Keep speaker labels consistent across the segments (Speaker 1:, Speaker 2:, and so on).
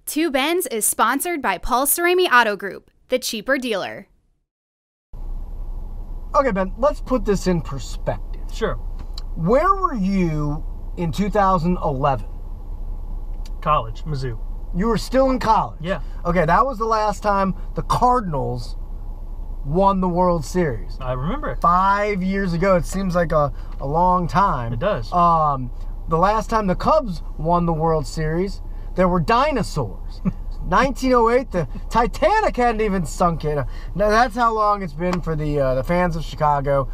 Speaker 1: Two Bens is sponsored by Paul Cerami Auto Group, the cheaper dealer.
Speaker 2: Okay, Ben, let's put this in perspective.
Speaker 3: Sure.
Speaker 2: Where were you in 2011?
Speaker 3: College, Mizzou.
Speaker 2: You were still in college?
Speaker 3: Yeah.
Speaker 2: Okay, that was the last time the Cardinals won the World Series.
Speaker 3: I remember it.
Speaker 2: 5 years ago. It seems like a long time.
Speaker 3: It does.
Speaker 2: The last time the Cubs won the World Series, there were dinosaurs. 1908, the Titanic hadn't even sunk in. Now, that's how long it's been for the fans of Chicago,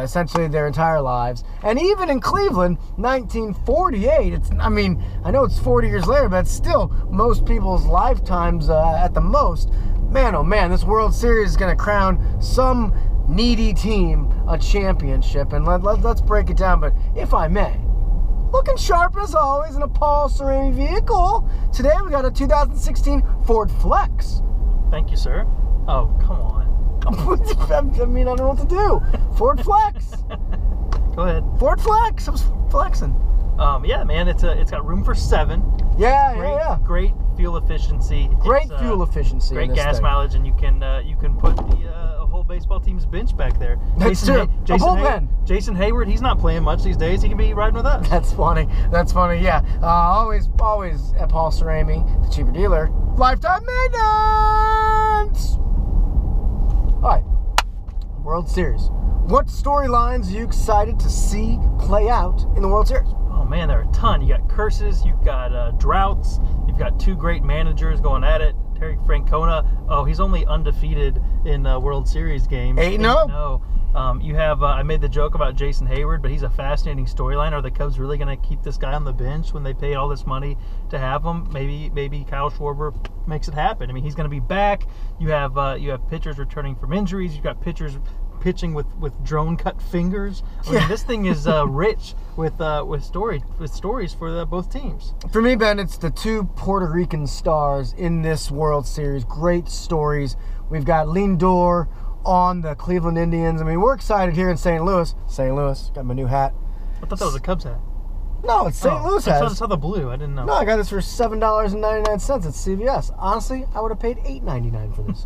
Speaker 2: essentially their entire lives. And even in Cleveland, 1948, I know it's 40 years later, but it's still most people's lifetimes at the most. Man, oh man, this World Series is going to crown some needy team a championship. And let's break it down, but if I may, looking sharp as always in a Paul Cerami vehicle. Today we got a 2016 Ford Flex.
Speaker 3: Thank you, sir. Oh, come on.
Speaker 2: I don't know what to do. Ford Flex.
Speaker 3: Go ahead.
Speaker 2: Ford Flex. I was flexing.
Speaker 3: Yeah, man. It's got room for 7.
Speaker 2: Yeah.
Speaker 3: Great fuel efficiency.
Speaker 2: Great fuel efficiency.
Speaker 3: Great gas mileage, and you can put the whole baseball team's bench back there.
Speaker 2: That's true. A bullpen.
Speaker 3: Jason Hayward, he's not playing much these days. He can be riding with us.
Speaker 2: That's funny. Yeah. Always at Paul Cerami, the cheaper dealer. Lifetime maintenance. All right. World Series. What storylines are you excited to see play out in the World Series?
Speaker 3: Oh man, there are a ton. You got curses. You've got droughts. You've got 2 great managers going at it. Terry Francona. Oh, he's only undefeated in World Series games.
Speaker 2: 8-0.
Speaker 3: You have, I made the joke about Jason Hayward, but he's a fascinating storyline. Are the Cubs really going to keep this guy on the bench when they paid all this money to have him? Maybe Kyle Schwarber makes it happen. I mean, he's going to be back. You have pitchers returning from injuries. You've got pitchers pitching with drone cut fingers. I mean, this thing is rich with stories for both teams.
Speaker 2: For me, Ben, it's the 2 Puerto Rican stars in this World Series. Great stories. We've got Lindor on the Cleveland Indians. I mean, we're excited here in St. Louis. Got my new hat.
Speaker 3: I thought that was a Cubs hat.
Speaker 2: No, it's St. Louis hat.
Speaker 3: I saw the blue. I didn't know.
Speaker 2: No, I got this for $7.99 at CVS. Honestly, I would have paid $8.99 for this.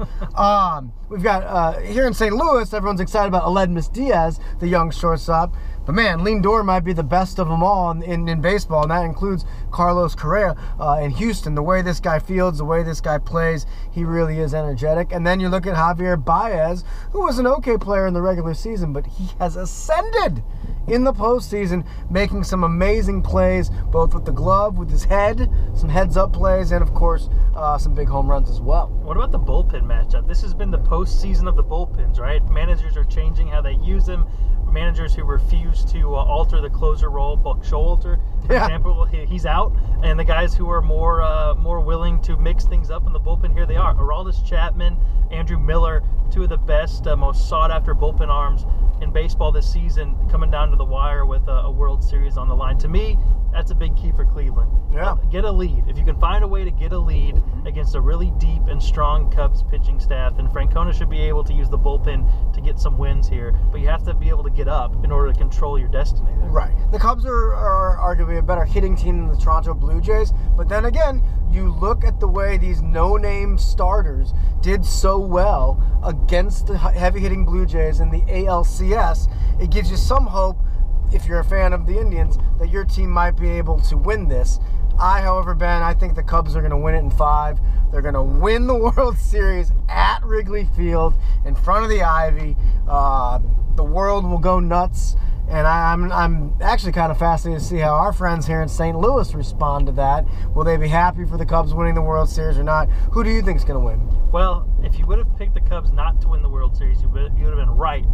Speaker 2: We've got, here in St. Louis, everyone's excited about Aledmus Diaz, the young shortstop. But man, Lindor might be the best of them all in baseball, and that includes Carlos Correa in Houston. The way this guy fields, the way this guy plays, he really is energetic. And then you look at Javier Baez, who was an okay player in the regular season, but he has ascended in the postseason, making some amazing plays, both with the glove, with his head, some heads-up plays, and of course, some big home runs as well.
Speaker 3: What about the bullpen matchup? This has been the postseason of the bullpens, right? Managers are changing how they use them. Managers who refuse to alter the closer role, Buck Showalter, for example, he's out. And the guys who are more willing to mix things up in the bullpen, here they are. Aroldis Chapman, Andrew Miller, 2 of the best, most sought-after bullpen arms in baseball this season, coming down to the wire with a World Series on the line. To me, that's a big key for Cleveland.
Speaker 2: Yeah.
Speaker 3: Get a lead. If you can find a way to get a lead against a really deep and strong Cubs pitching staff, then Francona should be able to use the bullpen to get some wins here. But you have to be able to get up in order to control your destiny there.
Speaker 2: Right. The Cubs are arguably a better hitting team than the Toronto Blue Jays. But then again, you look at the way these no-name starters did so well against the heavy-hitting Blue Jays in the ALCS. It gives you some hope, if you're a fan of the Indians, that your team might be able to win this. However, Ben, I think the Cubs are going to win it in 5. They're going to win the World Series at Wrigley Field in front of the Ivy. The world will go nuts. And I'm actually kind of fascinated to see how our friends here in St. Louis respond to that. Will they be happy for the Cubs winning the World Series or not? Who do you think is going to win?
Speaker 3: Well, if you would have picked the Cubs not to win the World Series, you would have been right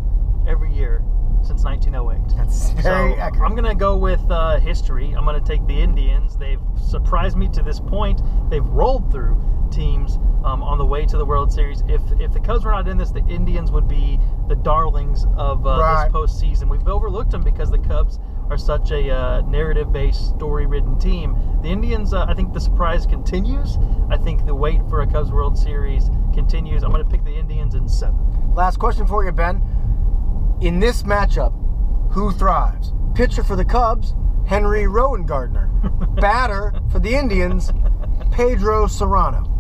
Speaker 3: every year since 1908.
Speaker 2: That's very accurate.
Speaker 3: I'm going to go with history. I'm going to take the Indians. They've surprised me to this point. They've rolled through teams on the way to the World Series. If the Cubs were not in this, the Indians would be the darlings of this postseason. We've overlooked them because the Cubs are such a narrative-based, story-ridden team. The Indians, I think the surprise continues. I think the wait for a Cubs World Series continues. I'm going to pick the Indians in 7.
Speaker 2: Last question for you, Ben. In this matchup, who thrives? Pitcher for the Cubs, Henry Rowan Gardner. Batter for the Indians, Pedro Serrano.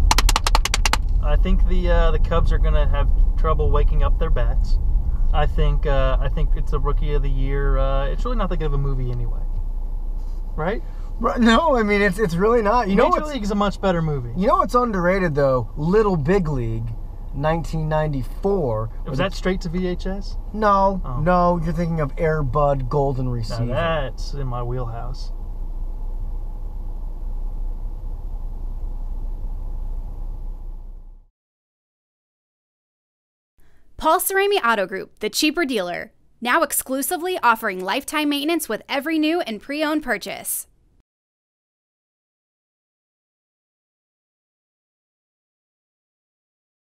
Speaker 3: I think the Cubs are going to have trouble waking up their bats. I think it's a Rookie of the Year. It's really not that good of a movie anyway, right?
Speaker 2: No, I mean it's really not.
Speaker 3: Major League is a much better movie.
Speaker 2: You know what's underrated though? Little Big League, 1994.
Speaker 3: Was that straight to VHS?
Speaker 2: No,
Speaker 3: Oh.
Speaker 2: no. You're thinking of Air Bud Golden Receiver.
Speaker 3: Now that's in my wheelhouse.
Speaker 1: Paul Cerami Auto Group, the cheaper dealer. Now exclusively offering lifetime maintenance with every new and pre-owned purchase.